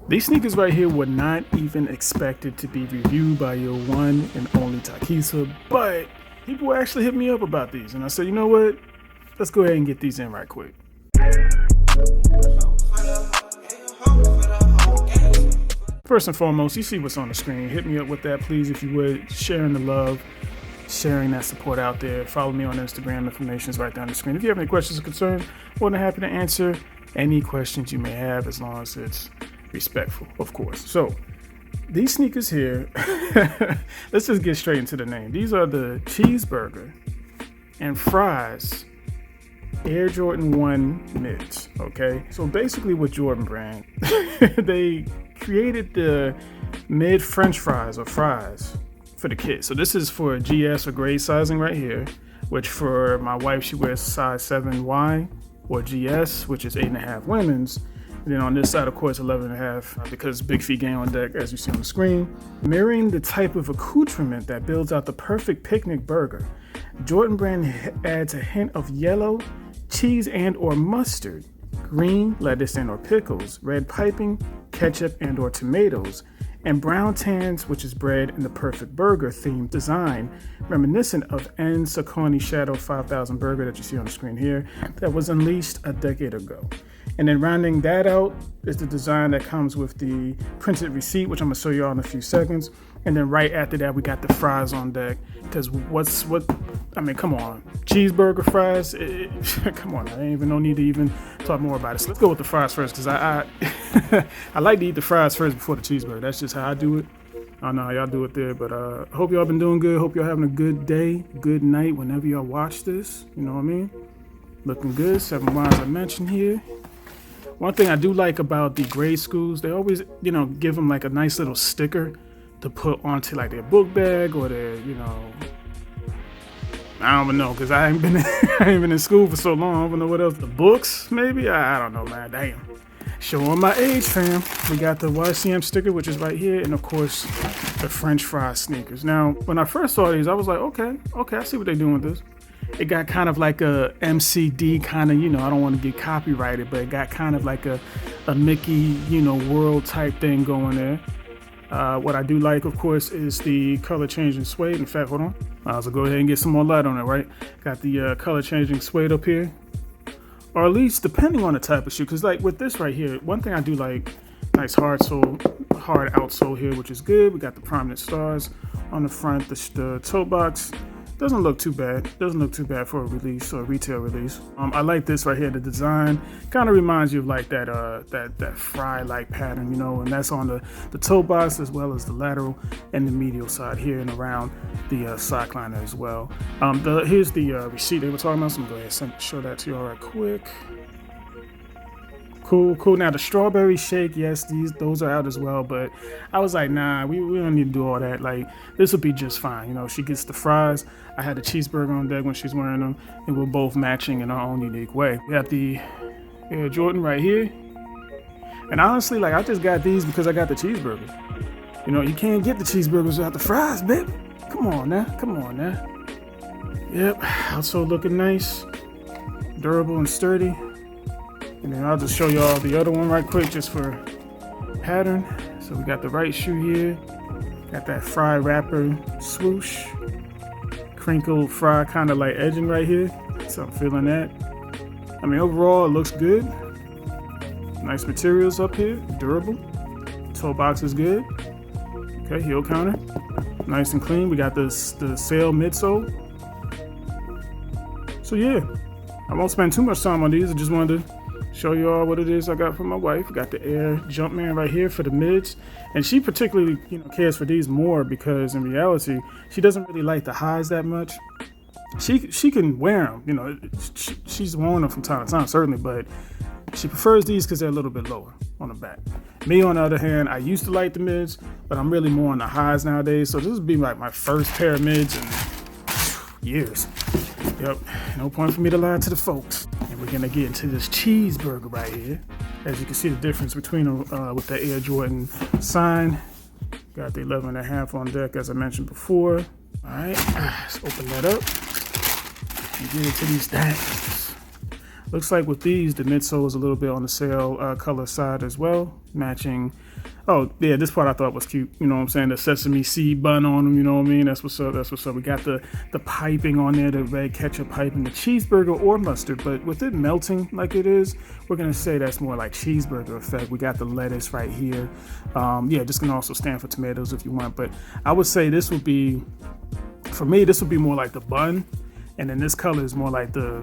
These sneakers right here were not even expected to be reviewed by your one and only Takisa, but people actually hit me up about these, and I said, you know what? Let's go ahead and get these in right quick. First and foremost, you see what's on the screen. Hit me up with that, please, if you would. Sharing the love, sharing that support out there. Follow me on Instagram. Information is right down the screen. If you have any questions or concerns, more than happy to answer any questions you may have, as long as it's respectful, of course. So these sneakers here, let's just get straight into the name. These are the Cheeseburger and Fries Air Jordan 1 mids. Okay, so basically with Jordan brand, they created the mid French fries or fries for the kids. So this is for GS or grade sizing right here, which for my wife, she wears size 7Y or GS, which is 8.5 women's. And then on this side, of course, 11.5, because big feet gang on deck, as you see on the screen. Mirroring the type of accoutrement that builds out the perfect picnic burger, Jordan brand adds a hint of yellow, cheese and or mustard, green, lettuce and or pickles, red piping, ketchup and or tomatoes, and brown tans, which is bread in the perfect burger themed design, reminiscent of N. Saucony Shadow 5000 burger that you see on the screen here, that was unleashed a decade ago. And then rounding that out is the design that comes with the printed receipt, which I'm gonna show you all in a few seconds. And then right after that, we got the fries on deck. Because come on, cheeseburger fries, come on, I ain't even no need to even talk more about it. So let's go with the fries first, because I like to eat the fries first before the cheeseburger. That's just how I do it. I don't know how y'all do it there, but I hope y'all been doing good. Hope y'all having a good day, good night whenever y'all watch this. You know what I mean? Looking good, 7 lines I mentioned here. One thing I do like about the grade schools, they always, give them like a nice little sticker to put onto like their book bag or their, I don't even know, because I ain't been in school for so long. I don't even know what else. The books, maybe? I don't know, man. Damn. Showing my age, fam. We got the YCM sticker, which is right here, and of course, the French fries sneakers. Now, when I first saw these, I was like, okay, I see what they're doing with this. It got kind of like a MCD kind of, I don't want to get copyrighted, but it got kind of like a Mickey, world type thing going there. What I do like, of course, is the color changing suede. In fact, hold on. So go ahead and get some more light on it, right? Got the color changing suede up here. Or at least depending on the type of shoe. Because like with this right here, one thing I do like, nice hard outsole here, which is good. We got the prominent stars on the front, the toe box. Doesn't look too bad. Doesn't look too bad for a release or a retail release. I like this right here. The design kind of reminds you of like that fry-like pattern, and that's on the toe box as well as the lateral and the medial side here and around the sock liner as well. Here's the receipt they were talking about. So I'm gonna go ahead and show that to you all right quick. Cool. Now the strawberry shake, yes, those are out as well, but I was like, nah, we don't need to do all that. Like, this will be just fine. She gets the fries. I had the cheeseburger on deck when she's wearing them, and we're both matching in our own unique way. We got the Air Jordan right here, and honestly, like, I just got these because I got the cheeseburger. You can't get the cheeseburgers without the fries, baby. Come on now. Yep, also looking nice, durable and sturdy. And then I'll just show y'all the other one right quick just for pattern. So we got the right shoe here. Got that fry wrapper swoosh. Crinkled fry kind of like edging right here. So I'm feeling that. I mean, overall it looks good. Nice materials up here, durable. Toe box is good. Okay, heel counter. Nice and clean. We got the sail midsole. So yeah, I won't spend too much time on these. I just wanted to show you all what it is I got for my wife. Got the Air Jumpman right here for the mids, and she particularly cares for these more because in reality she doesn't really like the highs that much. She can wear them, she's worn them from time to time certainly, but she prefers these because they're a little bit lower on the back. Me on the other hand, I used to like the mids, but I'm really more on the highs nowadays. So this would be like my first pair of mids in years. Yep, no point for me to lie to the folks. And we're gonna get into this cheeseburger right here. As you can see the difference between with the Air Jordan sign. Got the 11.5 on deck as I mentioned before. All right, let's open that up and get into these things. Looks like with these, the midsole is a little bit on the sail color side as well, matching. Oh yeah, this part I thought was cute. You know what I'm saying? The sesame seed bun on them. You know what I mean? That's what's up. That's what's up. We got the piping on there, the red ketchup piping, the cheeseburger or mustard. But with it melting like it is, we're gonna say that's more like cheeseburger effect. We got the lettuce right here. Yeah, this can also stand for tomatoes if you want. But I would say this would be, for me, this would be more like the bun, and then this color is more like the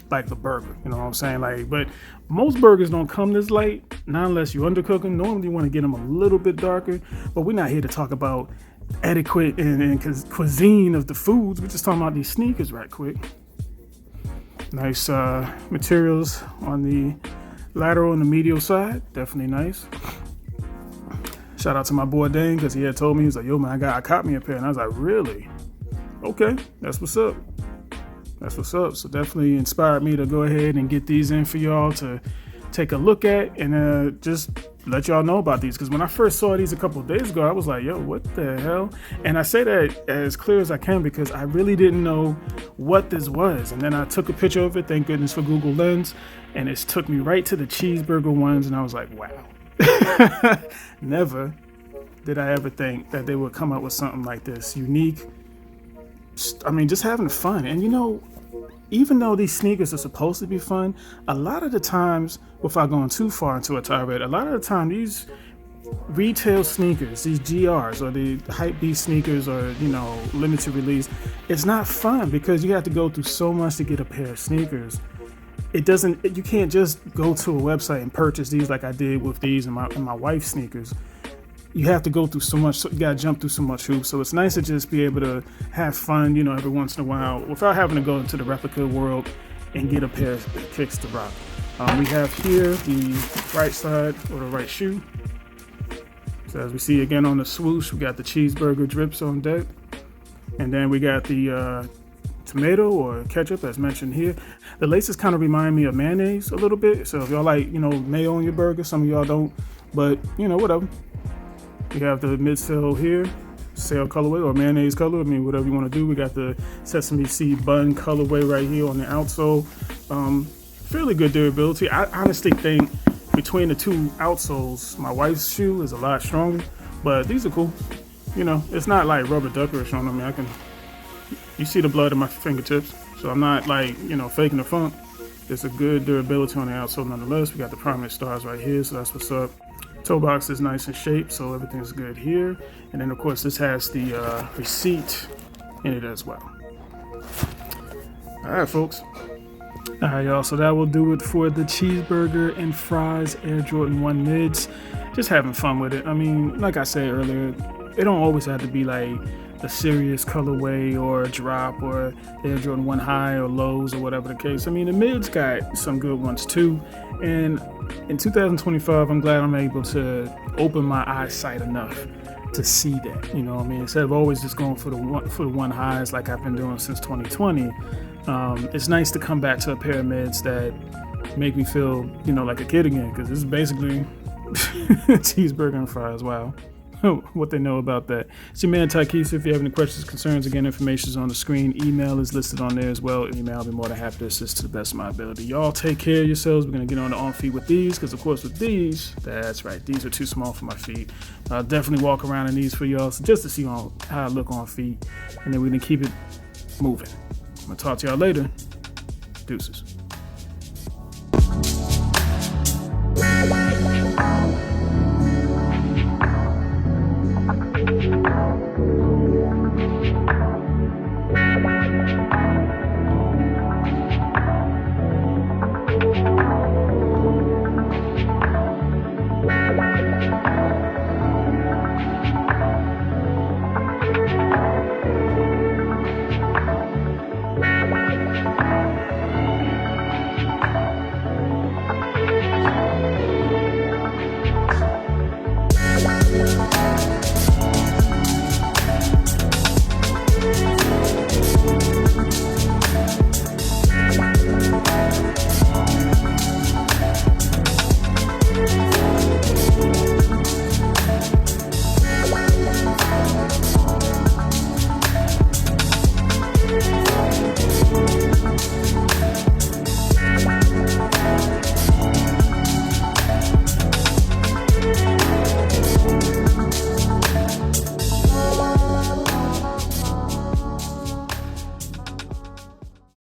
burger. You know what I'm saying? Like, but most burgers don't come this light, not unless you undercook them. Normally you want to get them a little bit darker, but we're not here to talk about etiquette and cuisine of the foods. We're just talking about these sneakers right quick. Nice materials on the lateral and the medial side, definitely nice. Shout out to my boy Dane, because he had told me, he was like, yo man, I caught me a pair, and I was like, really? Okay, that's what's up. That's what's up. So definitely inspired me to go ahead and get these in for y'all to take a look at, and just let y'all know about these. Because when I first saw these a couple of days ago, I was like, yo, what the hell? And I say that as clear as I can because I really didn't know what this was. And then I took a picture of it, thank goodness for Google Lens, and it took me right to the cheeseburger ones, and I was like, wow. Never did I ever think that they would come up with something like this. Unique. I mean, just having fun. And you know, even though these sneakers are supposed to be fun, a lot of the times, without going too far into a tirade, a lot of the time these retail sneakers, these GRs or the hype beast sneakers, or you know, limited release, it's not fun because you have to go through so much to get a pair of sneakers. You can't just go to a website and purchase these like I did with these and my wife's sneakers. You have to go through so much, so you gotta jump through so much hoops. So it's nice to just be able to have fun, you know, every once in a while without having to go into the replica world and get a pair of kicks to rock. We have here the right side or the right shoe. So as we see again on the swoosh, we got the cheeseburger drips on deck. And then we got the tomato or ketchup as mentioned here. The laces kind of remind me of mayonnaise a little bit. So if y'all like, you know, mayo on your burger, some of y'all don't, but you know, whatever. We have the midsole here, sail colorway or mayonnaise color. I mean, whatever you want to do. We got the sesame seed bun colorway right here on the outsole. Fairly good durability. I honestly think between the two outsoles, my wife's shoe is a lot stronger, but these are cool. You know, it's not like rubber duckerish on them. I mean, you see the blood in my fingertips, so I'm not like, you know, faking the funk. There's a good durability on the outsole nonetheless. We got the prominent stars right here, so that's what's up. Toe box is nice and shaped, so everything's good here. And then of course this has the receipt in it as well. All right, folks. All right, y'all. So that will do it for the Cheeseburger and Fries Air Jordan 1 mids. Just having fun with it. I mean, like I said earlier, it don't always have to be like a serious colorway or a drop or Air Jordan 1 high or lows or whatever the case. I mean, the mids got some good ones too. And in 2025, I'm glad I'm able to open my eyesight enough to see that, you know what I mean? Instead of always just going for the one highs like I've been doing since 2020, it's nice to come back to a pair of mids that make me feel, you know, like a kid again, because this is basically cheeseburger and fries. Wow. What they know about that. It's your man Taikisa. If you have any questions, concerns, again, information is on the screen. Email is listed on there as well. Email, I'll be more than happy to assist to the best of my ability. Y'all take care of yourselves. We're going to get on the on feet with these, because of course with these, that's right, these are too small for my feet. I'll definitely walk around in these for y'all, so just to see how I look on feet, and then we're going to keep it moving. I'm going to talk to y'all later. Deuces.